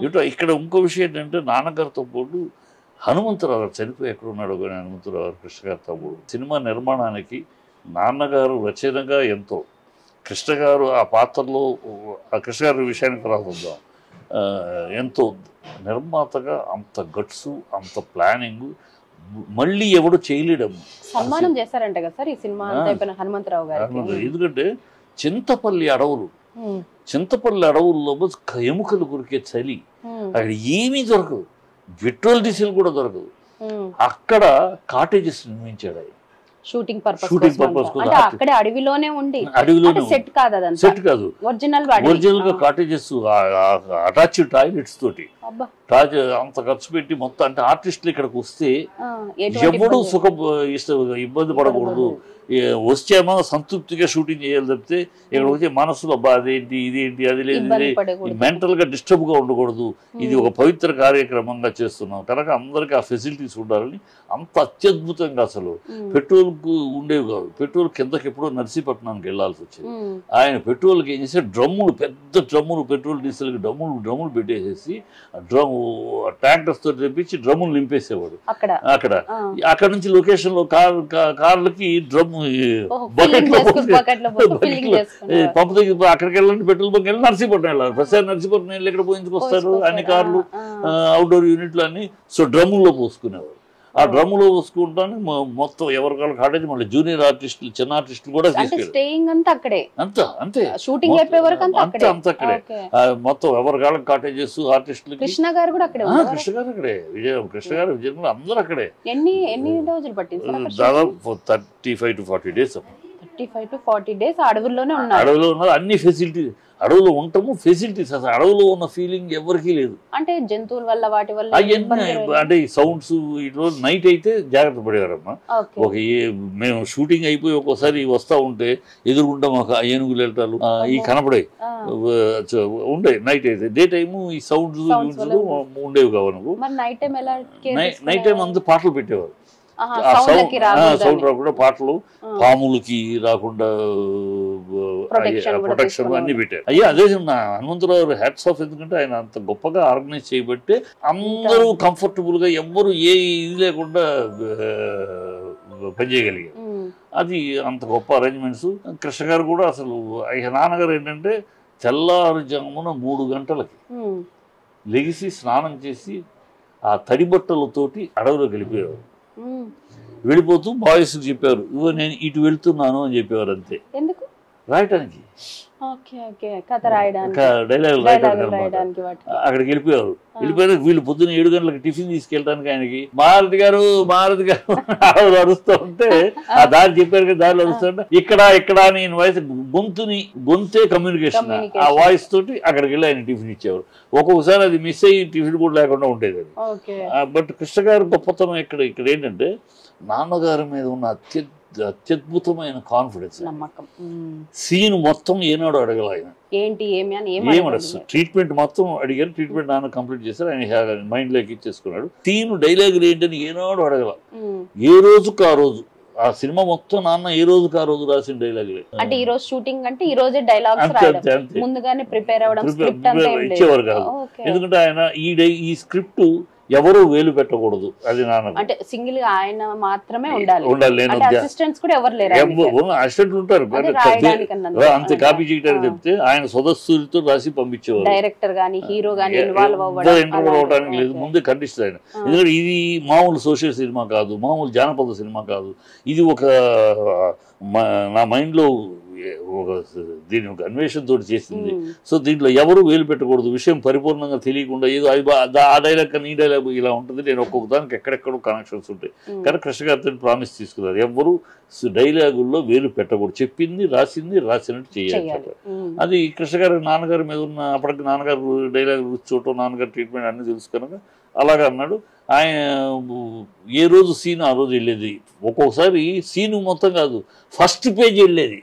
ఇటు ఇక్కడ ఇంకో విషయం ఏంటంటే నాన్నగారితో పాటు హనుమంతరావు గారు చనిపోయి ఎక్కడ ఉన్నాడు కానీ హనుమంతరావు గారు కృష్ణ గారి తమ్ముడు సినిమా నిర్మాణానికి నాన్నగారు రచనగా ఎంతో కృష్ణ గారు ఆ పాత్రలో ఆ కృష్ణ గారి విషయానికి రాకుందాం ఎంతో నిర్మాతగా అంత గట్స్ అంత ప్లానింగ్ మళ్ళీ ఎవడు చేయలేడము. సన్మానం చేశారంట కదా సార్ ఈ సినిమా హనుమంతరావు గారు. ఎందుకంటే చింతపల్లి అడవుల్లో ఎముకలు కొరికే చలి, అక్కడ ఏమీ దొరకదు, పెట్రోల్ డీజిల్ కూడా దొరకదు. అక్కడ కాటేజెస్ నిర్మించాడు ఆయన షూటింగ్ పర్పస్ అక్కడే అడవిలోనే ఉండి. సెట్ కాదు అదంతా, సెట్ కాదు, ఒరిజినల్ గా కాటేజెస్ అటాచ్డ్ టాయిలెట్స్ తోటి అంత ఖర్చు పెట్టి మొత్తం. అంటే ఆర్టిస్టులు ఇక్కడికి వస్తే ఎవడు ఇబ్బంది పడకూడదు, వచ్చేమో సంతృప్తిగా షూటింగ్ చేయాలి తప్పితే ఇక్కడ వచ్చే మనసులో అదేంటి ఇదేంటి అది లేదు, మెంటల్ గా డిస్టర్బ్ గా ఉండకూడదు, ఇది ఒక పవిత్ర కార్యక్రమంగా చేస్తున్నాం కనుక అందరికి ఆ ఫెసిలిటీస్ ఉండాలని అంత అత్యద్భుతంగా. అసలు పెట్రోల్ కు ఉండేవి కాదు, పెట్రోల్ కిందకి ఎప్పుడో నర్సీపట్నానికి వెళ్లాల్సి వచ్చేది. ఆయన పెట్రోల్కి ఏం చేస్తే డ్రమ్ములు, పెద్ద డ్రమ్ములు, పెట్రోల్ డీజిల్ డ్రమ్ములు పెట్టేసేసి ట్యాంకర్స్ తో తెప్పించి డ్రమ్ములు నింపేసేవాడు. అక్కడ నుంచి లొకేషన్ లో కార్లకి డ్రమ్ బకెట్ లో పంపు దగ్గర అక్కడికి వెళ్ళండి, పెట్రోల్ బంక్ వెళ్ళి నర్సీపట్నం వెళ్ళాలి. ప్రసాద్ నర్సీపట్నం వెళ్ళి ఎక్కడ పోయించుకొస్తారు అన్ని కార్లు, అవుట్డోర్ యూనిట్లు అన్ని. సో డ్రమ్ముల్లో పోసుకునేవారు. ఆ డ్రమ్ములో పోసుకుంటాను మొత్తం ఎవరికాళ్ళ కాటేజ్. మళ్ళీ జూనియర్ ఆర్టిస్టులు, చిన్న ఆర్టిస్టులు కూడా తీసుకెళ్ళి అంతే షూటింగ్ అంత అక్కడే మొత్తం ఎవరికాళ్ళ కాటేజెస్ ఆర్టిస్టులు. కృష్ణ గారు అక్కడే, కృష్ణ గారు విజయ్ అందరూ అక్కడే. ఎన్ని రోజులు పట్టింది? దాదాపు 35 to 40 days. 35 to 40 days అడవుల్లోనే ఉన్నారు. అడవిలో ఉన్నారు, అన్ని ఫెసిలిటీ అడవులో ఉంటాము, ఫెసిలిటీస్ అసలు అడవులో ఉన్న ఫీలింగ్ ఎవరికీ లేదు. అంటే జంతువుల వల్ల వాటి వల్ల అంటే సౌండ్స్ ఇట్లా నైట్ అయితే జాగ్రత్త పడేవారమ్మా. ఒక మేము షూటింగ్ అయిపోయి ఒక్కోసారి వస్తా ఉంటే ఎదురుకుంటా మాకు ఏనుగులు వెళ్ళటాలు ఈ కనపడే ఉండే. నైట్ అయితే డే టైము ఈ సౌండ్స్ ఉండేవి కావు. నైట్ టైం అంతా పాటలు పెట్టేవారు, సౌండ్ రాకుండా పాటలు, పాములకి రాకుండా ప్రొటెక్షన్ అన్ని పెట్టారు. అదే హనుమంతరావు హ్యాట్స్ ఆఫ్. ఎందుకంటే ఆయన అంత గొప్పగా ఆర్గనైజ్ చేయబట్టే అందరూ కంఫర్టబుల్ గా ఎవ్వరు ఏ ఇది లేకుండా పనిచేయగలిగారు. అది అంత గొప్ప అరేంజ్మెంట్స్. కృష్ణ గారు కూడా అసలు నాన్నగారు ఏంటంటే తెల్లారుజామున 3 గంటలకి లెగిసి స్నానం చేసి ఆ తడి బట్టలతోటి అడవిలోకి వెళ్ళిపోయేవారు. వెళ్ళిపోతూ బాయ్స్ చెప్పారు, ఇవో నేను ఇటు వెళ్తున్నాను అని చెప్పేవారు. అంతే, రాయటానికి డైలాగులు రాయడానికి. అక్కడికి వెళ్ళిపోయారు. వెళ్ళిపోయారు వీళ్ళు పొద్దున్న 7 గంటలకు టిఫిన్ తీసుకెళ్ళడానికి ఆయనకి మారుతి గారు అరుస్తూ ఉంటే ఆ దారి చెప్పారు కదా, దారిలో అరుస్తుంటే ఇక్కడ నేను వాయిస్ గొంతే కమ్యూనికేషన్, ఆ వాయిస్ తోటి అక్కడికి వెళ్ళి ఆయన టిఫిన్ ఇచ్చేవారు. ఒక్కొక్కసారి అది మిస్ అయ్యి టిఫిన్ కూడా లేకుండా ఉండేది అది. బట్ కృష్ణ గారి గొప్పతనం ఇక్కడ ఏంటంటే నాన్నగారి మీద ఉన్న అత్యద్భుతమైన కాన్ఫిడెన్స్, సీన్ మొత్తం ఏనాడు అడగల ఆయన, ట్రీట్మెంట్ మొత్తం అడిగారు. ట్రీట్మెంట్ నాన్న కంప్లీట్ చేశారు, ఆయన మైండ్ లోకి ఇచ్చేసుకున్నాడు. సీన్ డైలాగులు ఏంటని ఏనాడు అడగల. ఏ రోజుకు ఆ రోజు ఆ సినిమా మొత్తం నాన్న ఏ రోజుకు ఆ రోజు రాసిన డైలాగులే. అంటే ఈ రోజు షూటింగ్ అంటే ఈ రోజే డైలాగ్స్ ముందుగానే ప్రిపేర్ అవ్వడం, ఇచ్చేవారు కాదు. ఎందుకంటే ఆయన ఈ స్క్రిప్ట్ ఎవరు వేలు పెట్టకూడదు, అది నాన్న. అంటే సింగిల్ గా ఆయన మాత్రమే ఉండాలి. అసిస్టెంట్స్ కూడా ఎవరు లేరు, అసిస్టెంట్లు ఉంటారు అంతే, కాపీ చేయడానికి చెప్తే ఆయన సదస్సులతో రాసి పంపించేవారు. డైరెక్టర్ గానీ హీరో గానీ ఇన్వాల్వ్ అవ్వడానికి లేదు, ముందే కండిషన్ ఆయన. ఎందుకంటే ఇది మామూలు సోషల్ సినిమా కాదు, మామూలు జానపద సినిమా కాదు. ఇది ఒక నా మైండ్ లో దీని ఒక అన్వేషణ తోటి చేసింది. సో దీంట్లో ఎవరు వేలు పెట్టకూడదు, విషయం పరిపూర్ణంగా తెలియకుండా ఏదో ఆ డైలాగ్ కానీ ఈ డైలాగ్ ఇలా ఉంటుంది. నేను ఒక్కొక్క దానికి ఎక్కడెక్కడో కనెక్షన్స్ ఉంటాయి. కానీ కృష్ణ గారితో ప్రామిస్ తీసుకున్నారు, ఎవరు డైలాగుల్లో వేలు పెట్టకూడదు, చెప్పింది రాసినట్టు చేయాలి. అది కృష్ణ గారి నాన్నగారి మీద ఉన్న అప్పటికి నాన్నగారు డైలాగ్ చూడటం, నాన్నగారు ట్రీట్మెంట్ అన్ని తెలుసు కనుక అలాగా అన్నాడు. ఆయన ఏ రోజు సీన్ ఆ రోజు వెళ్ళేది. ఒక్కొక్కసారి సీను మొత్తం కాదు, ఫస్ట్ పేజ్ వెళ్ళేది.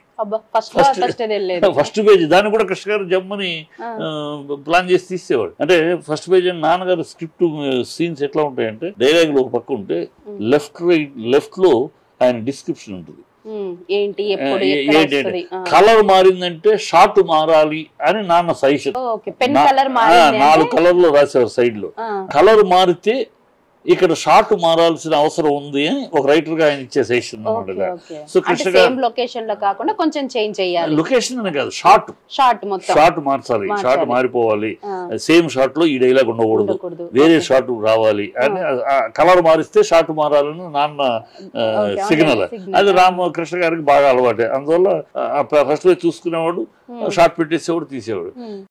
ఫస్ట్ పేజ్ దాన్ని కూడా కృష్ణ గారు జమ్మని ప్లాన్ చేసి తీసేవాడు. అంటే ఫస్ట్ పేజ్ నాన్నగారు స్క్రిప్ట్ సీన్స్ ఎట్లా ఉంటాయంటే డైలాగులు ఒక పక్క ఉంటే లెఫ్ట్ లో ఆయన డిస్క్రిప్షన్ ఉంటుంది, ఏంటి ఎప్పుడు ఎక్కడ వస్తది కలర్ మారిందంటే షార్ట్ మారాలి అని నాన్న సజెషన్. ఓకే పెన్ కలర్ మారింది 4 కలర్లు రాసేవారు సైడ్ లో. కలర్ మారితే ఇక్కడ షార్ట్ మారాల్సిన అవసరం ఉంది అని ఒక రైటర్ గా ఆయన ఇచ్చే సజెషన్ అన్నమాట. సో కృష్ణ సేమ్ లొకేషన్ లో కాకుండా కొంచెం చేంజ్ చేయాలి. లొకేషన్ అనే కాదు, షార్ట్ మొత్తం షార్ట్ మార్చాలి, షార్ట్ మారిపోవాలి, సేమ్ షార్ట్ లో ఈ డైలాగ్ ఉండకూడదు, వేరే షార్ట్ రావాలి అని. కలర్ మారిస్తే షార్ట్ మారాలని నాన్న సిగ్నల్. అది రామకృష్ణ గారికి బాగా అలవాటే. అందువల్ల ఫస్ట్ చూసుకునేవాడు, షార్ట్ పెట్టేసేవాడు, తీసేవాడు.